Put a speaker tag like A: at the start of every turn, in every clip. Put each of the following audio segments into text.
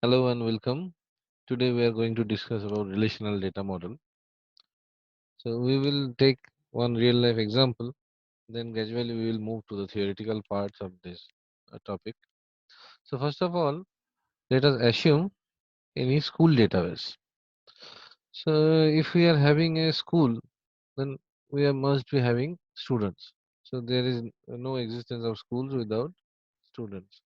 A: Hello and welcome. Today we are going to discuss about relational data model. So we will take one real life example, then gradually we will move to the theoretical parts of this topic. So first of all, let us assume any school database. So if we are having a school, then must be having students. So there is no existence of schools without students.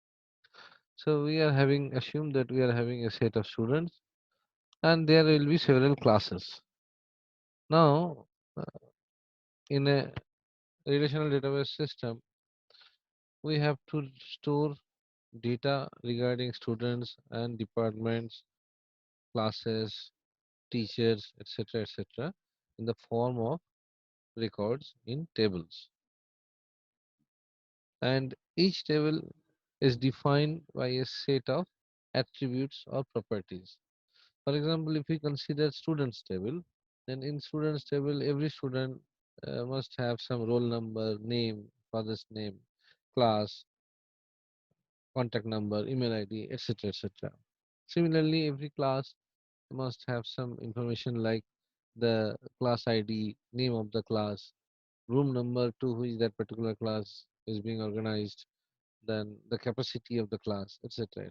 A: So we are having assumed that we are having a set of students and there will be several classes. Now, in a relational database system, we have to store data regarding students and departments, classes, teachers, etc., in the form of records in tables. And each table is defined by a set of attributes or properties. For example, if we consider students table, then in students table, every student must have some roll number, name, father's name, class, contact number, email ID, etc. Similarly, every class must have some information like the class ID, name of the class, room number to which that particular class is being organized, then the capacity of the class, etc.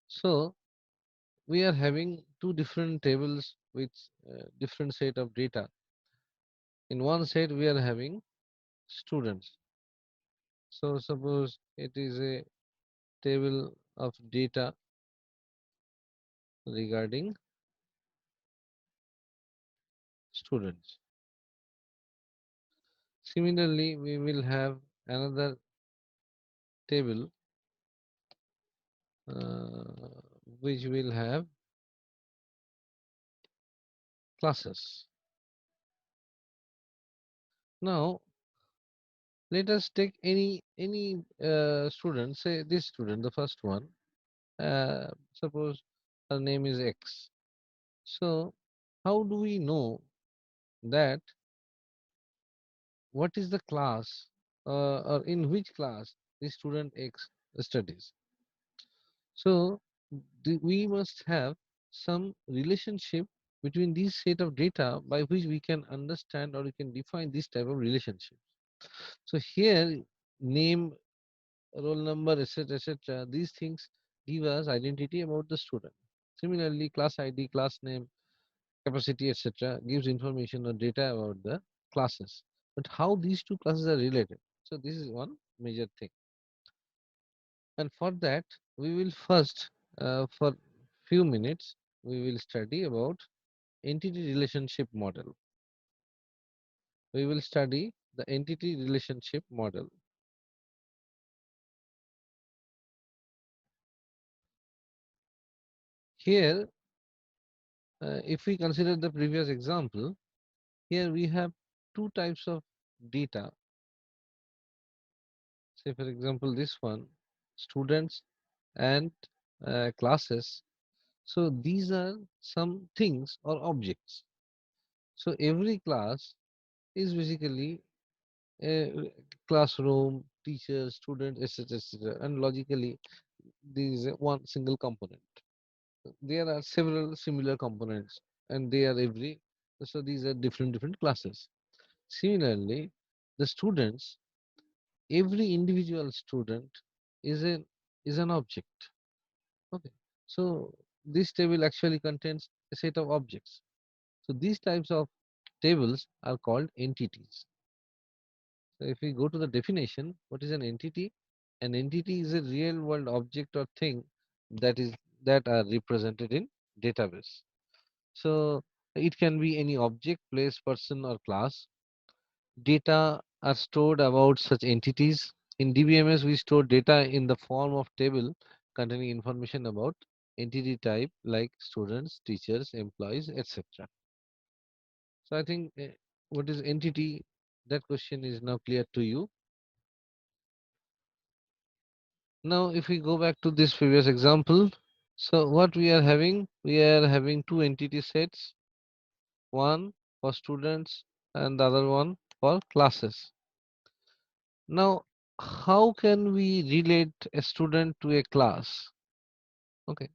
A: So we are having two different tables with different set of data. In one set, we are having students. So suppose it is a table of data regarding students. Similarly, we will have another table which will have classes. Now, let us take any student, say this student, the first one. Suppose her name is X. So, how do we know that what is the class or in which class the student X studies? So we must have some relationship between these set of data by which we can understand or we can define this type of relationship. So here, name, roll number, etc., these things give us identity about the student. Similarly, class ID, class name, capacity, etc., gives information or data about the classes. But how these two classes are related? So this is one major thing. And for that, we will first, for few minutes, we will study about entity relationship model. We will study the entity relationship model. Here, if we consider the previous example, here we have two types of data. Say, for example, this one, students and classes. So these are some things or objects. So every class is basically a classroom, teachers, students, etc. And logically, this is one single component. There are several similar components, and they are every. So these are different classes. Similarly, the students, every individual student is an object. Okay, so this table actually contains a set of objects. So these types of tables are called entities. So if we go to the definition, what is an entity? An entity is a real world object or thing that is that are represented in database. So it can be any object, place, person or class. Data are stored about such entities. In DBMS, we store data in the form of table containing information about entity type like students, teachers, employees, etc. So I think what is entity? That question is now clear to you. Now, if we go back to this previous example, so what we are having two entity sets, one for students and the other one for classes. Now, how can we relate a student to a class? Okay.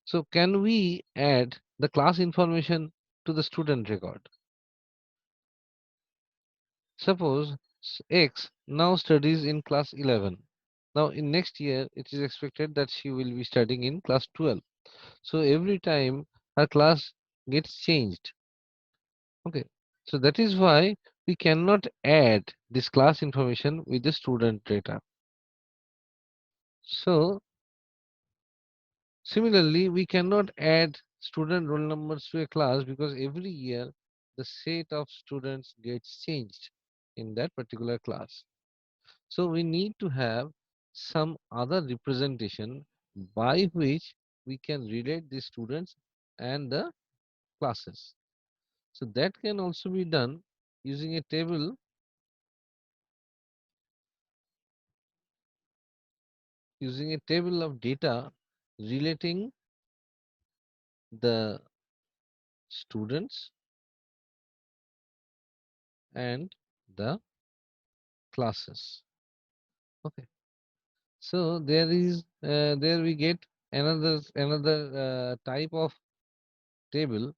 A: So can we add the class information to the student record? Suppose X now studies in class 11. Now in next year it is expected that she will be studying in class 12. So every time her class gets changed. Okay. So that is why we cannot add this class information with the student data. So similarly, we cannot add student roll numbers to a class because every year the set of students gets changed in that particular class. So we need to have some other representation by which we can relate the students and the classes. So that can also be done using a table of data relating the students and the classes. Okay. So there we get another type of table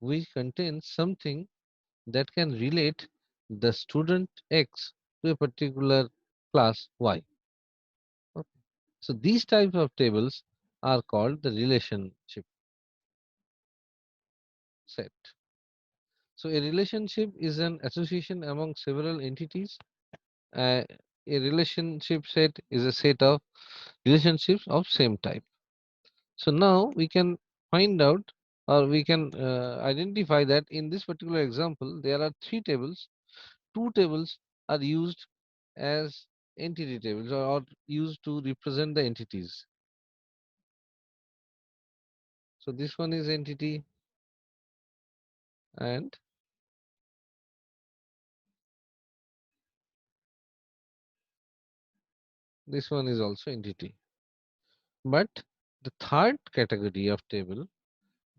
A: which contains something that can relate the student X to a particular class Y. Okay. So these types of tables are called the relationship set. So a relationship is an association among several entities. Uh, a relationship set is a set of relationships of same type. So now we can find out, or we can identify that in this particular example, there are three tables. Two tables are used as entity tables, or used to represent the entities. So this one is entity and this one is also entity. But the third category of table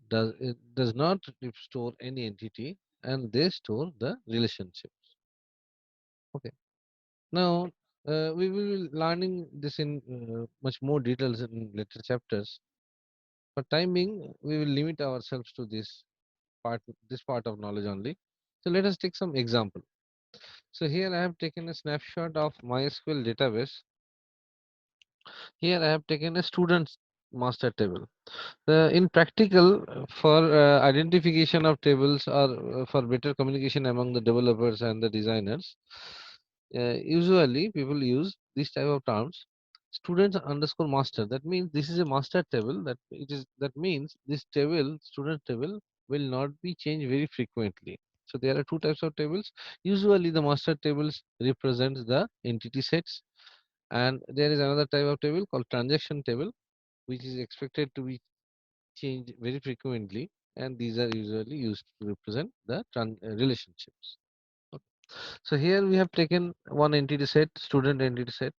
A: does not store any entity, and they store the relationships. Okay. Now, we will be learning this in much more details in later chapters. For time being, we will limit ourselves to this part of knowledge only. So let us take some example. So here I have taken a snapshot of MySQL database. Here I have taken a student's master table. In practical, for identification of tables or for better communication among the developers and the designers, usually people use this type of terms. Students underscore master. That means this is a master table. That means this table, student table, will not be changed very frequently. So there are two types of tables. Usually the master tables represents the entity sets, and there is another type of table called transaction table, which is expected to be change very frequently, and these are usually used to represent the relationships. Okay. So here we have taken one entity set, student entity set,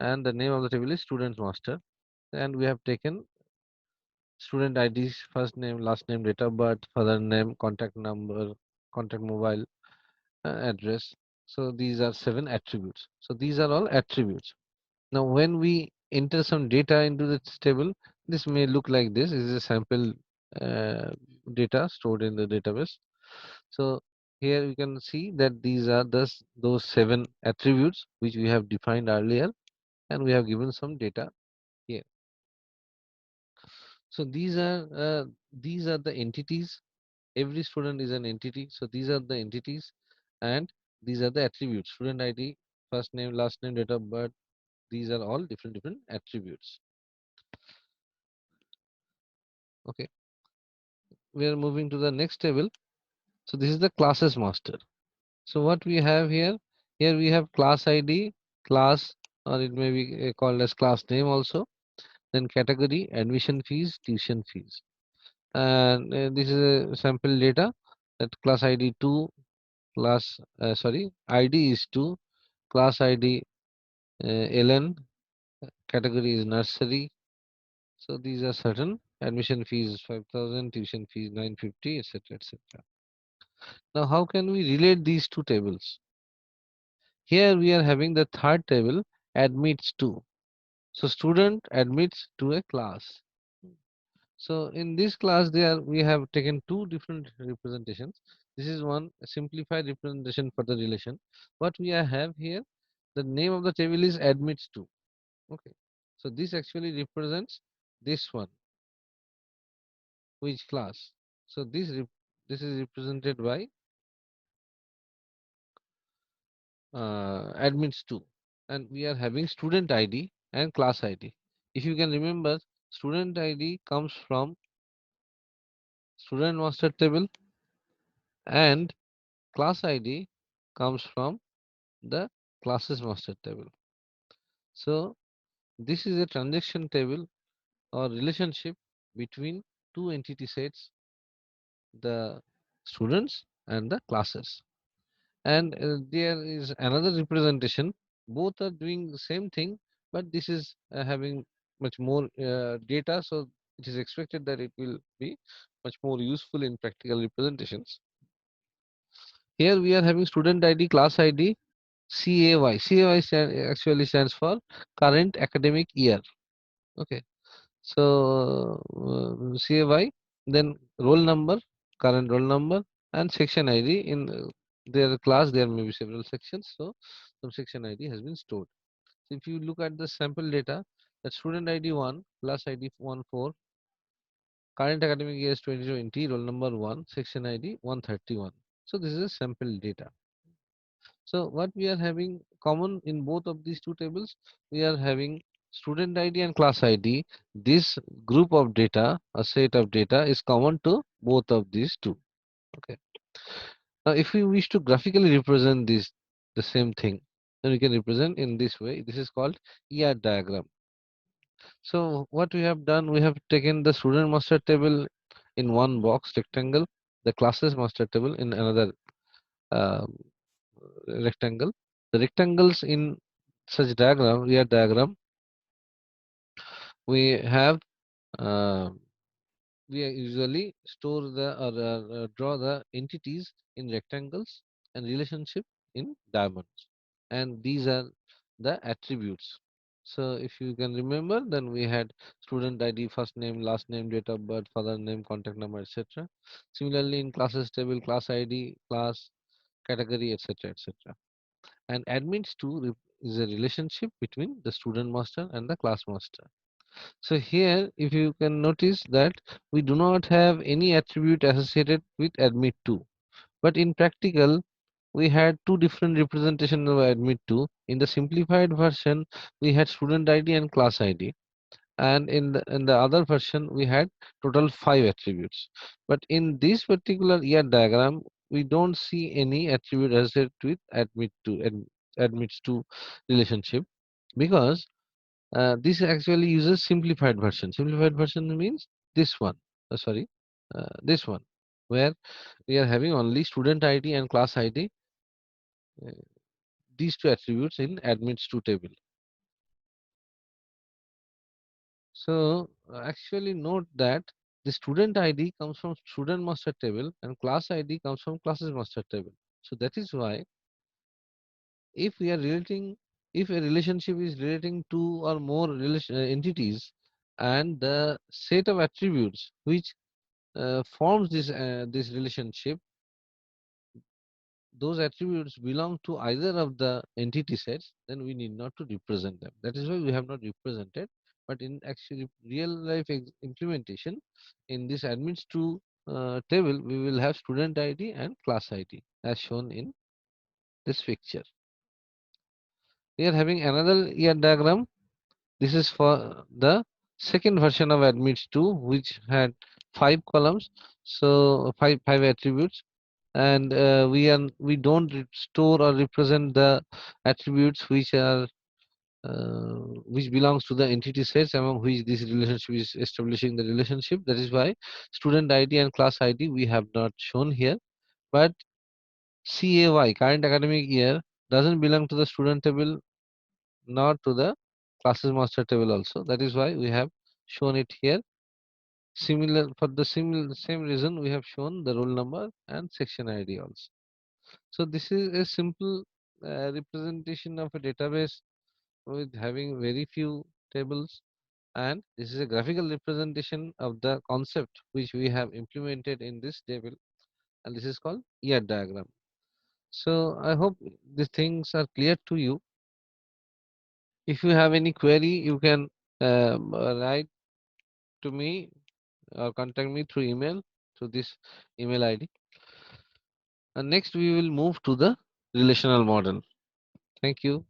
A: and the name of the table is student master, and we have taken student IDs, first name, last name, date of birth, father name, contact number, contact mobile, address. So these are seven attributes. So these are all attributes. Now, when we enter some data into this table, this may look like this. This is a sample uh, data stored in the database. So here we can see that these are those seven attributes which we have defined earlier, and we have given some data here. So these are the entities. Every student is an entity. So these are the entities, and these are the attributes. Student ID, first name, last name, date of birth. These are all different attributes. Okay. We are moving to the next table. So this is the classes master. So what we have here we have class ID, class, or it may be called as class name also. Then category, admission fees, tuition fees. And this is a sample data that class ID 2, ID is 2, class ID LN, category is nursery. So these are certain admission fees 5,000, tuition fees 950, etc., etc. Now, how can we relate these two tables? Here we are having the third table, admits to. So student admits to a class. So in this class there we have taken two different representations. This is one simplified representation for the relation. What we have here, the name of the table is admits to. Okay. So this actually represents this one, which class. So this is represented by admits to, and we are having student ID and class ID. If you can remember, student ID comes from student master table and class ID comes from the classes master table. So this is a transaction table or relationship between two entity sets, the students and the classes. And there is another representation. Both are doing the same thing, but this is having much more data, so it is expected that it will be much more useful in practical representations. Here we are having student ID, class ID, CAY. CAY actually stands for current academic year. Okay. So CAY, then roll number, current roll number, and section ID. In their class, there may be several sections, so some section ID has been stored. So if you look at the sample data, that student ID 1, class ID 14, current academic year is 2020, roll number 1, section ID 131. So this is a sample data. So what we are having common in both of these two tables, we are having student ID and class ID. This group of data, a set of data, is common to both of these two. Okay. Now, if we wish to graphically represent this, the same thing, then we can represent in this way. This is called ER diagram. So what we have done, we have taken the student master table in one box rectangle, the classes master table in another uh, rectangle. The rectangles in such diagram, real diagram, we have uh, we usually store the or draw the entities in rectangles and relationship in diamonds, and these are the attributes. So if you can remember, then we had student ID, first name, last name, date of birth, father name, contact number, etc. Similarly, in classes table, class ID, class, category, etc., etc. And admits to is a relationship between the student master and the class master. So here, if you can notice that we do not have any attribute associated with admit to, but in practical we had two different representations of admit to. In the simplified version we had student ID and class ID, and in the other version we had total 5 attributes. But in this particular ER diagram we don't see any attribute associated with admits to relationship, because this actually uses simplified version. Simplified version means this one, sorry, this one, where we are having only student ID and class ID, uh, these two attributes in admits to table. So actually note that the student ID comes from student master table and class ID comes from classes master table. So that is why if we are relating, if a relationship is relating two or more entities, and the set of attributes which forms this relationship, those attributes belong to either of the entity sets, then we need not to represent them. That is why we have not represented. But in actually real life implementation, in this admits to table, we will have student ID and class ID as shown in this picture. We are having another ER diagram. This is for the second version of admits to, which had 5 columns, so five attributes, and we don't store or represent the attributes which are which belongs to the entity sets among which this relationship is establishing the relationship. That is why student ID and class ID we have not shown here, but CAY, current academic year, doesn't belong to the student table nor to the classes master table also. That is why we have shown it here. Similar for the same reason we have shown the roll number and section ID also. So this is a simple representation of a database with having very few tables, and this is a graphical representation of the concept which we have implemented in this table, and this is called ER diagram. So I hope these things are clear to you. If you have any query, you can write to me or contact me through email, through this email ID. And next we will move to the relational model. Thank you.